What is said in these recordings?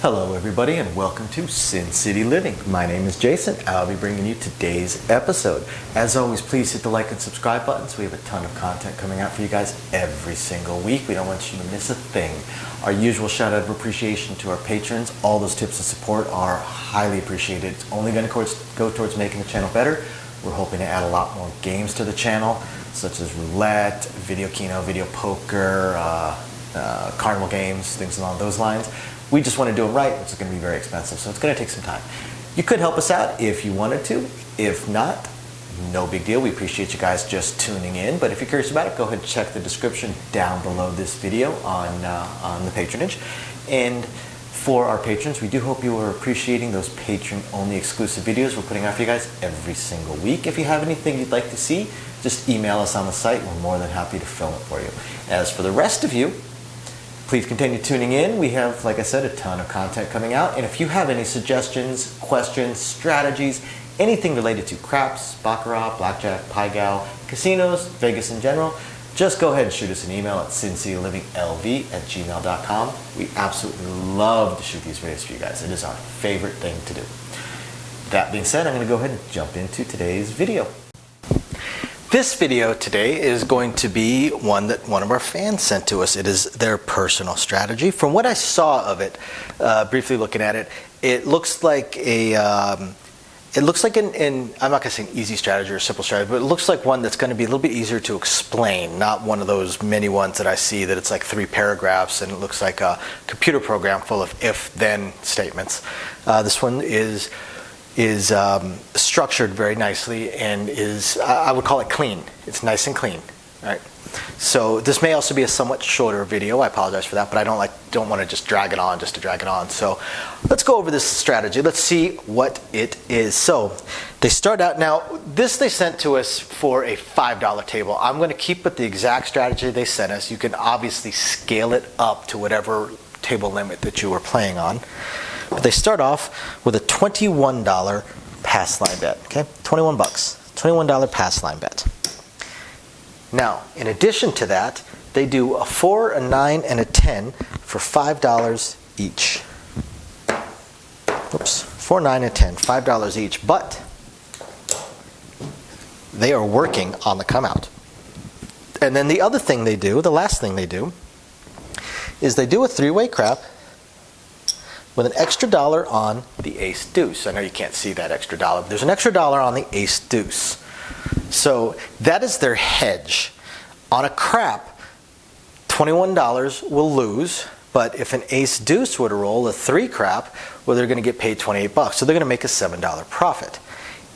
Hello everybody and welcome to Sin City Living. My name is Jason. I'll be bringing you today's episode. As always, please hit the like and subscribe buttons. We have a ton of content coming out for you guys every single week. We don't want you to miss a thing. Our usual shout out of appreciation to our patrons. All those tips and support are highly appreciated. It's only going to go towards making the channel better. We're hoping to add a lot more games to the channel, such as roulette, video keno, video poker, carnival games, things along those lines. We just want to do it right, which is going to be very expensive, so it's going to take some time. You could help us out if you wanted to. If not, no big deal. We appreciate you guys just tuning in, but if you're curious about it, go ahead and check the description down below this video on the patronage. And for our patrons, we do hope you are appreciating those patron-only exclusive videos we're putting out for you guys every single week. If you have anything you'd like to see, just email us on the site. We're more than happy to film it for you. As for the rest of you, please continue tuning in. We have, like I said, a ton of content coming out. And if you have any suggestions, questions, strategies, anything related to craps, baccarat, blackjack, pie gal, casinos, Vegas in general, just go ahead and shoot us an email at sincityliving@gmail.com. We absolutely love to shoot these videos for you guys. It is our favorite thing to do. That being said, I'm going to go ahead and jump into today's video. This video today is going to be one that one of our fans sent to us. It is their personal strategy. From what I saw of it, briefly looking at it, it looks like I'm not going to say an easy strategy or a simple strategy, but it looks like one that's going to be a little bit easier to explain, not one of those many ones that I see that it's like 3 paragraphs and it looks like a computer program full of if-then statements. This one is structured very nicely and is, I would call it clean. It's nice and clean, right? So this may also be a somewhat shorter video. I apologize for that, but I don't want to just drag it on just to drag it on. So let's go over this strategy. Let's see what it is. So they start out, now this they sent to us for a $5 table. I'm going to keep with the exact strategy they sent us. You can obviously scale it up to whatever table limit that you were playing on. But they start off with a $21 pass line bet, okay? 21 bucks, $21 pass line bet. Now, in addition to that, they do a 4, a 9, and a 10 for $5 each. Oops, 4, 9, and 10, $5 each, but they are working on the come out. And then the other thing they do, the last thing they do, is they do a 3-way crap with an extra $1 on the ace deuce. I know you can't see that extra $1, but there's an extra $1 on the ace deuce. So that is their hedge. On a crap, $21 will lose, but if an ace deuce were to roll a 3 crap, well, they're going to get paid 28 bucks. So they're going to make a $7 profit.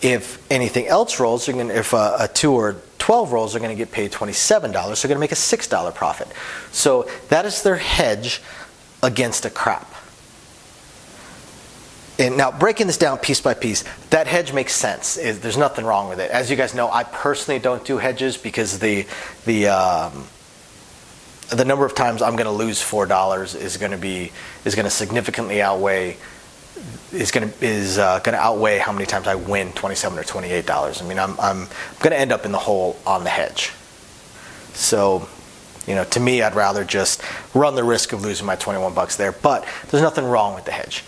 If anything else rolls, if a 2 or 12 rolls, they're going to get paid $27. So they're going to make a $6 profit. So that is their hedge against a crap. And now, breaking this down piece by piece, that hedge makes sense. There's nothing wrong with it. As you guys know, I personally don't do hedges because the number of times I'm going to lose $4 is going to significantly outweigh outweigh how many times I win $27 or $28. I mean, I'm going to end up in the hole on the hedge. So, to me, I'd rather just run the risk of losing my 21 bucks there. But there's nothing wrong with the hedge.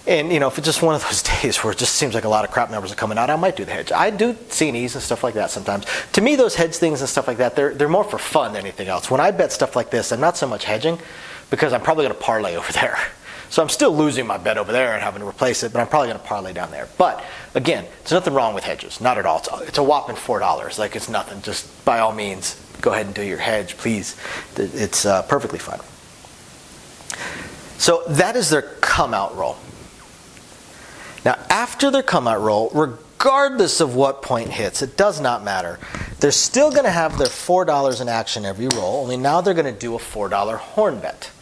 And, if it's just one of those days where it just seems like a lot of crap numbers are coming out, I might do the hedge. I do C&Es and stuff like that sometimes. To me, those hedge things and stuff like that, they're more for fun than anything else. When I bet stuff like this, I'm not so much hedging because I'm probably going to parlay over there. So I'm still losing my bet over there and having to replace it, but I'm probably going to parlay down there. But, again, there's nothing wrong with hedges. Not at all. It's a whopping $4. Like, it's nothing. Just, by all means, go ahead and do your hedge, please. It's perfectly fine. So that is their come-out roll. Now, after their come-out roll, regardless of what point hits, it does not matter. They're still going to have their $4 in action every roll, only now they're going to do a $4 horn bet.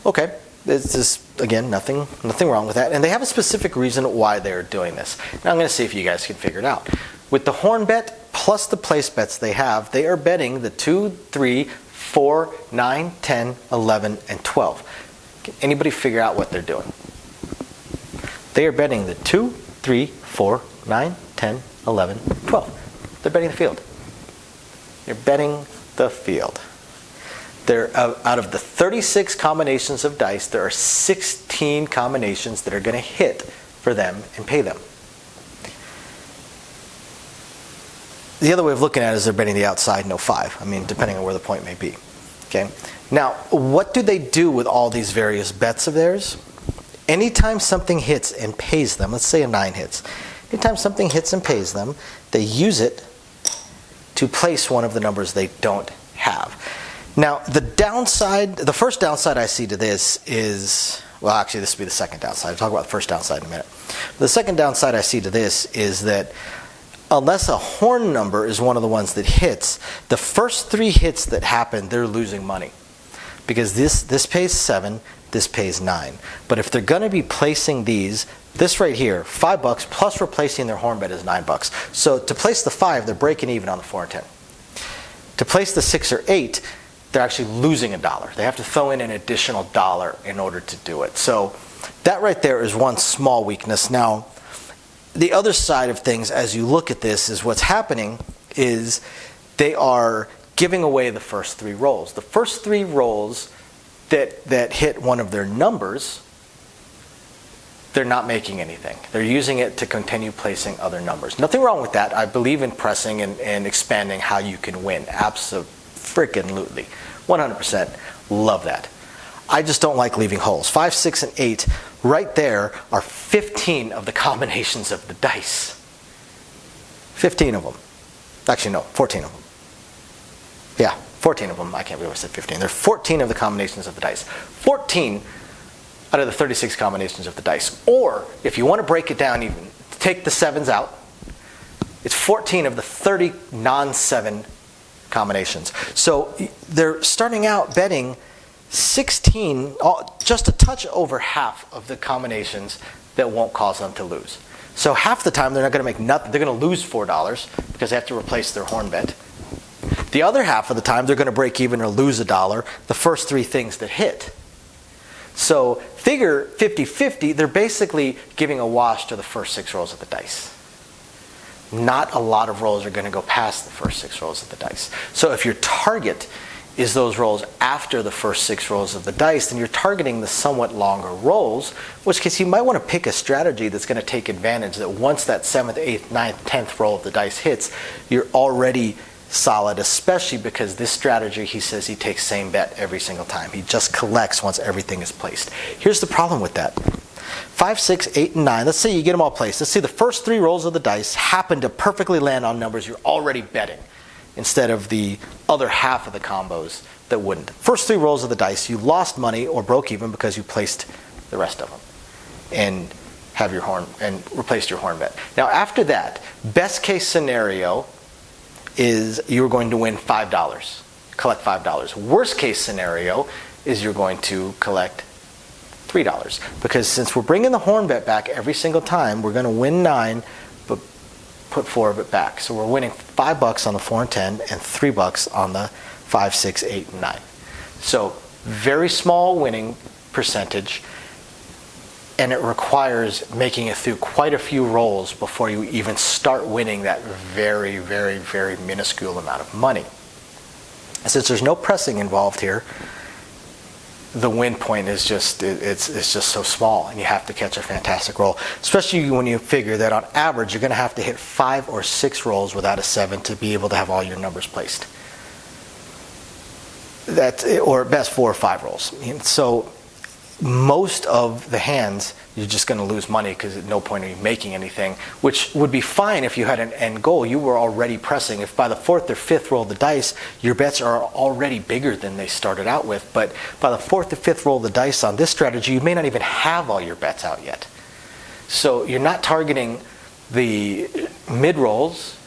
Okay, this is, again, nothing wrong with that. And they have a specific reason why they're doing this. Now, I'm going to see if you guys can figure it out. With the horn bet plus the place bets they have, they are betting the 2, 3, 4, 9, 10, 11, and 12. Can anybody figure out what they're doing? They are betting the 2, 3, 4, 9, 10, 11, 12. They're betting the field. You're betting the field. Out of the 36 combinations of dice, there are 16 combinations that are going to hit for them and pay them. The other way of looking at it is they're betting the outside, no 5. I mean, depending on where the point may be. Okay. Now, what do they do with all these various bets of theirs? Anytime something hits and pays them, let's say a 9 hits. Anytime something hits and pays them, they use it to place one of the numbers they don't have. Now, the first downside I see to this is, well, actually, this would be the second downside. I'll talk about the first downside in a minute. The second downside I see to this is that unless a horn number is one of the ones that hits, the first 3 hits that happen, they're losing money. Because this pays 7, this pays 9. But if they're going to be placing these, this right here, $5 plus replacing their horn bet is $9. So to place the 5, they're breaking even on the 4 and 10. To place the 6 or 8, they're actually losing $1. They have to throw in an additional $1 in order to do it. So that right there is one small weakness. Now, the other side of things as you look at this is what's happening is they are giving away the first 3 rolls. The first 3 rolls that hit one of their numbers, they're not making anything. They're using it to continue placing other numbers. Nothing wrong with that. I believe in pressing and expanding how you can win. Abso-freaking-lutely. 100%. Love that. I just don't like leaving holes. 5, 6, and 8, right there are 15 of the combinations of the dice. 15 of them. Actually, no, 14 of them. Yeah, 14 of them. I can't believe I said 15. There are 14 of the combinations of the dice. 14 out of the 36 combinations of the dice. Or, if you want to break it down even, take the 7s out. It's 14 of the 30 non-7 combinations. So they're starting out betting 16, just a touch over half of the combinations that won't cause them to lose. So half the time they're not going to make nothing. They're going to lose $4 because they have to replace their horn bet. The other half of the time they're going to break even or lose $1 the first 3 things that hit. So figure 50-50, they're basically giving a wash to the first 6 rolls of the dice. Not a lot of rolls are going to go past the first 6 rolls of the dice. So if your target is those rolls after the first 6 rolls of the dice, then you're targeting the somewhat longer rolls, in which case you might want to pick a strategy that's going to take advantage that once that 7th, 8th, 9th, 10th roll of the dice hits, you're already solid, especially because this strategy, he says he takes same bet every single time. He just collects once everything is placed. Here's the problem with that. 5, 6, 8, and 9, let's say you get them all placed. Let's say the first 3 rolls of the dice happen to perfectly land on numbers you're already betting, instead of the other half of the combos that wouldn't. First 3 rolls of the dice, you lost money or broke even because you placed the rest of them and have your horn and replaced your horn bet. Now after that, best case scenario is you're going to win $5, collect $5. Worst case scenario is you're going to collect $3, because since we're bringing the horn bet back every single time, we're going to win 9 but put 4 of it back. So we're winning $5 on the 4 and 10 and $3 on the 5, 6, 8, and 9. So very small winning percentage, and it requires making it through quite a few rolls before you even start winning that very, very, very minuscule amount of money. Since there's no pressing involved here, the win point is just it's just so small, and you have to catch a fantastic roll, especially when you figure that on average you're going to have to hit 5 or 6 rolls without a 7 to be able to have all your numbers placed. Or at best 4 or 5 rolls. So most of the hands you're just going to lose money because at no point are you making anything, which would be fine if you had an end goal. You were already pressing. If by the 4th or 5th roll of the dice, your bets are already bigger than they started out with. But by the 4th or 5th roll of the dice on this strategy, you may not even have all your bets out yet. So you're not targeting the mid rolls.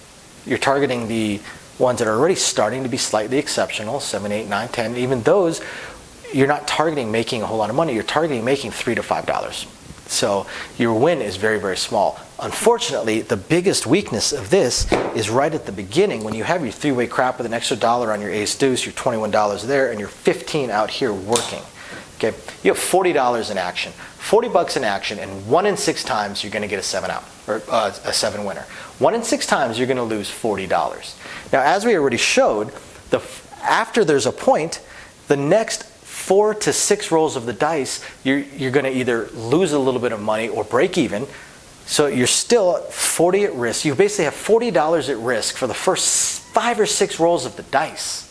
You're targeting the ones that are already starting to be slightly exceptional, 7, 8, 9, 10. Even those, you're not targeting making a whole lot of money. You're targeting making $3 to $5. So your win is very, very small. Unfortunately, the biggest weakness of this is right at the beginning when you have your 3-way crap with an extra $1 on your ace deuce, your $21 there, and your 15 out here working. Okay, you have $40 in action, $40 in action, and 1 in 6 times you're going to get a 7 out, or a 7 winner. 1 in 6 times you're going to lose $40. Now, as we already showed, after there's a point, the next 4 to 6 rolls of the dice, you're going to either lose a little bit of money or break even. So you're still at 40 at risk. You basically have $40 at risk for the first 5 or 6 rolls of the dice.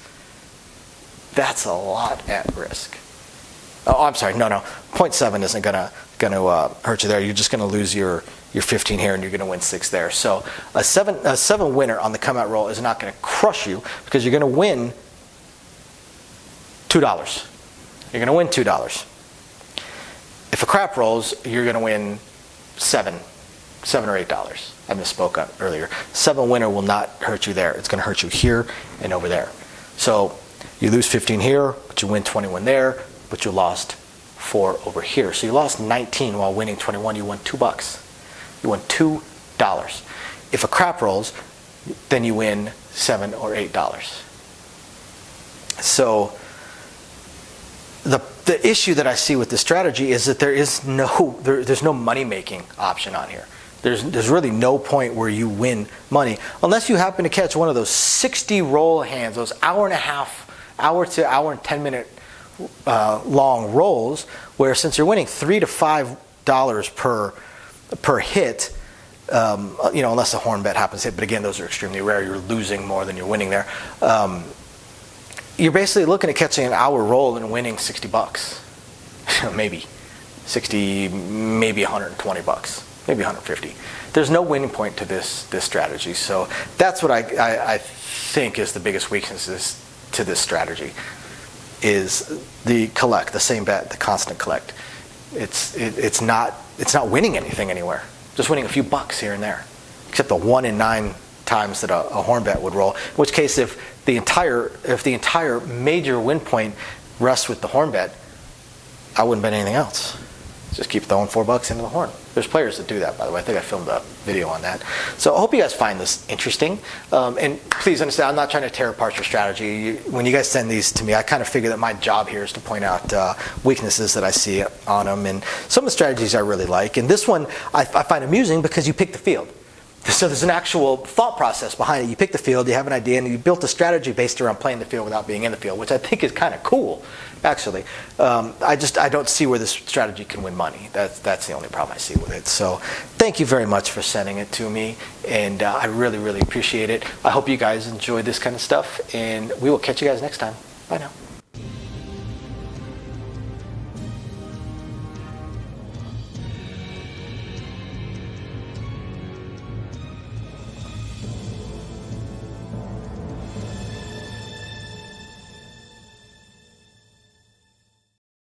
That's a lot at risk. Oh, I'm sorry. No. 0.7 isn't going to hurt you there. You're just going to lose your 15 here, and you're going to win 6 there. So a 7 winner on the come out roll is not going to crush you, because you're going to win $2. You're going to win $2. If a crap rolls, you're going to win $7 or $8. I misspoke earlier. 7 winner will not hurt you there. It's going to hurt you here and over there. So you lose 15 here, but you win 21 there, but you lost 4 over here. So you lost 19 while winning 21. You won $2. You won $2. If a crap rolls, then you win $7 or $8. So the issue that I see with this strategy is that there's no money-making option on here. There's really no point where you win money unless you happen to catch one of those 60 roll hands, those hour to hour and 10 minute long rolls, where since you're winning $3 to $5 per hit, unless a horn bet happens to hit, but again, those are extremely rare. You're losing more than you're winning there. You're basically looking at catching an hour roll and winning $60, maybe 60, maybe $120, maybe 150. There's no winning point to this strategy. So that's what I think is the biggest weakness to this strategy, is the collect, the same bet, the constant collect. It's not winning anything anywhere. Just winning a few bucks here and there, except the 1 in 9 times that a horn bet would roll. In which case, if the entire major win point rests with the horn bet, I wouldn't bet anything else. Just keep throwing $4 into the horn. There's players that do that, by the way. I think I filmed a video on that. So I hope you guys find this interesting. And please understand, I'm not trying to tear apart your strategy. When you guys send these to me, I kind of figure that my job here is to point out weaknesses that I see on them. And some of the strategies I really like. And this one I find amusing because you pick the field. So there's an actual thought process behind it. You pick the field, you have an idea, and you built a strategy based around playing the field without being in the field, which I think is kind of cool, actually. I don't see where this strategy can win money. That's the only problem I see with it. So thank you very much for sending it to me, and I really, really appreciate it. I hope you guys enjoy this kind of stuff, and we will catch you guys next time. Bye now.